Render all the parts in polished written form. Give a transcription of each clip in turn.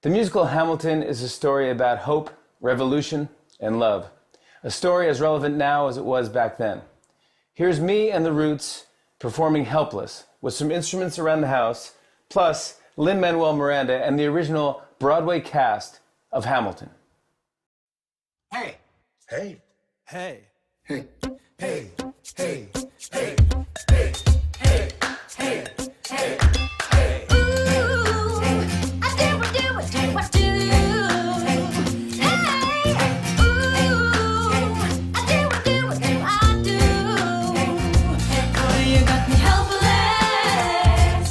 The musical Hamilton is a story about hope, revolution, and love. A story as relevant now as it was back then. Here's me and the Roots performing Helpless with some instruments around the house, plus Lin-Manuel Miranda and the original Broadway cast of Hamilton. Hey. Hey. Hey. Hey. Hey. Hey. Hey. Hey. Hey. Hey. Hey. Hey. Ooh, I do, I do, I do, I do. Hey, ooh, I do, I do, I do, I do. Boy, you got me helpless.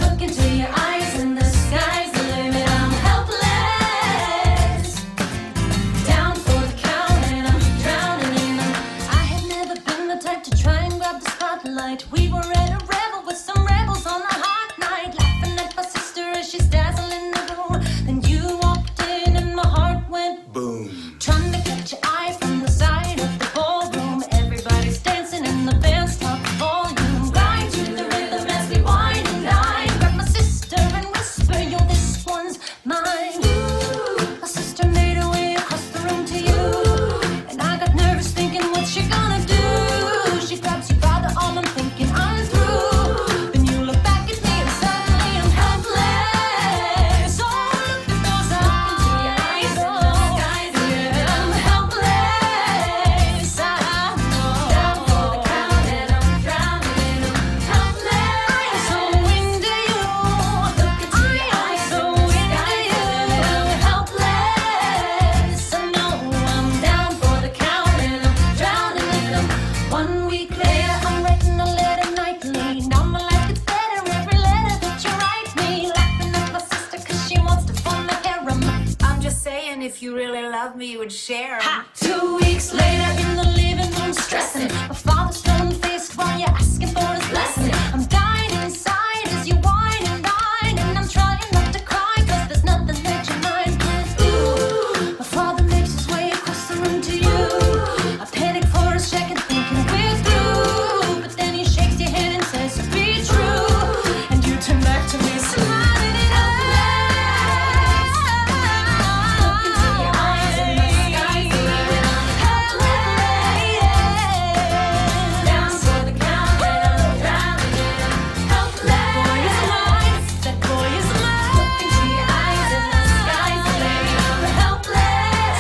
Look into your eyes and the sky's the limit. I'm helpless. Down for the count and I'm drowning in them. I had never been the type to try and grab the spotlight. We were at a revel with some rebels on a hot night, laughing at my sister as she's dazzling the room. Then you walked in and my heart went Boom. trying to catch your eye from the side of the ballroom. Everybody's dancing and the band's top volume. Grind to the rhythm as we wine and dine. Grab my sister and whisper, yo, this one's mine. Ooh, my sister made her way across the room to you, and I got nervous thinking, what's she gonna do? She grabs you by the arm, I'm thinking I'm through. Then you look back at me and suddenly I'm helpless. Oh, look at those eyes. Oh, yeah, I'm helpless. I know. Down for the count and I'm drowning in them. Helpless. I'm so into you. Look into your eyes. I'm so into you. I'm helpless. I know I'm down for the count and I'm drowning in them. 1 week later, I'm writing a letter nightly. Now my life gets better every letter that you write me. Laughing at my sister 'cause she wants to fund the harem. I'm just saying, if you really love me, you would share 'em. Ha! 2 weeks later in the living room stressing. My father's stone-faced while you're asking for his blessing. I'm dying inside as you whine and dine, and I'm trying not to cry 'cause there's nothing that you mind. Ooh, my father makes his way across the room to you. I panic for a second thinking we're through, but then he shakes your hand and says, be true. And you turn back to me smiling and helpless. Look into your eyes and the sky's the limit. I'm helpless. Down for the count and I'm drowning in them. Helpless. That boy is mine. That boy is mine. Look into your eyes and the sky's the limit. I'm helpless.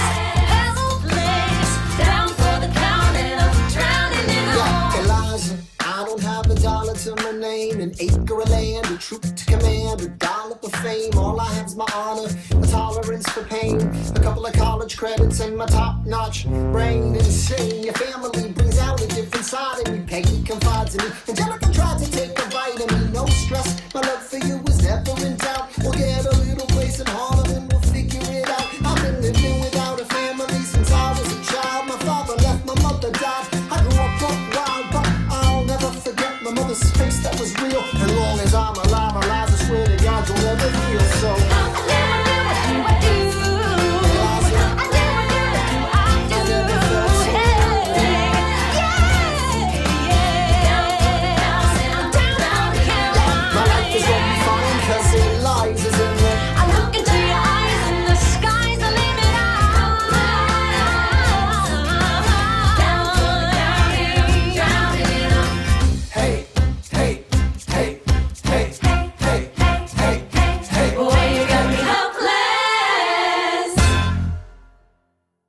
Helpless. Down for the count and I'm drowning in them. Like Eliza, I don't have a dollar to my name, an acre of land, a troop to command, a dollop of fame. All I have's my honor, a tolerance for pain, a couple of college credits, and my top-notch brain. Insane, your family brings out a different side of me. Peggy confides in me, Angelica tried to take a bite of me. No stress, my love for you was never in doubt. We'll get a little place in Harlem and we'll figure it out. I've been living without a family since I was a child. My father left, my mother died. I grew up wild, but I'll never forget my mother's face that was real. As long as I'm alive, I swear to God you'll never feel so.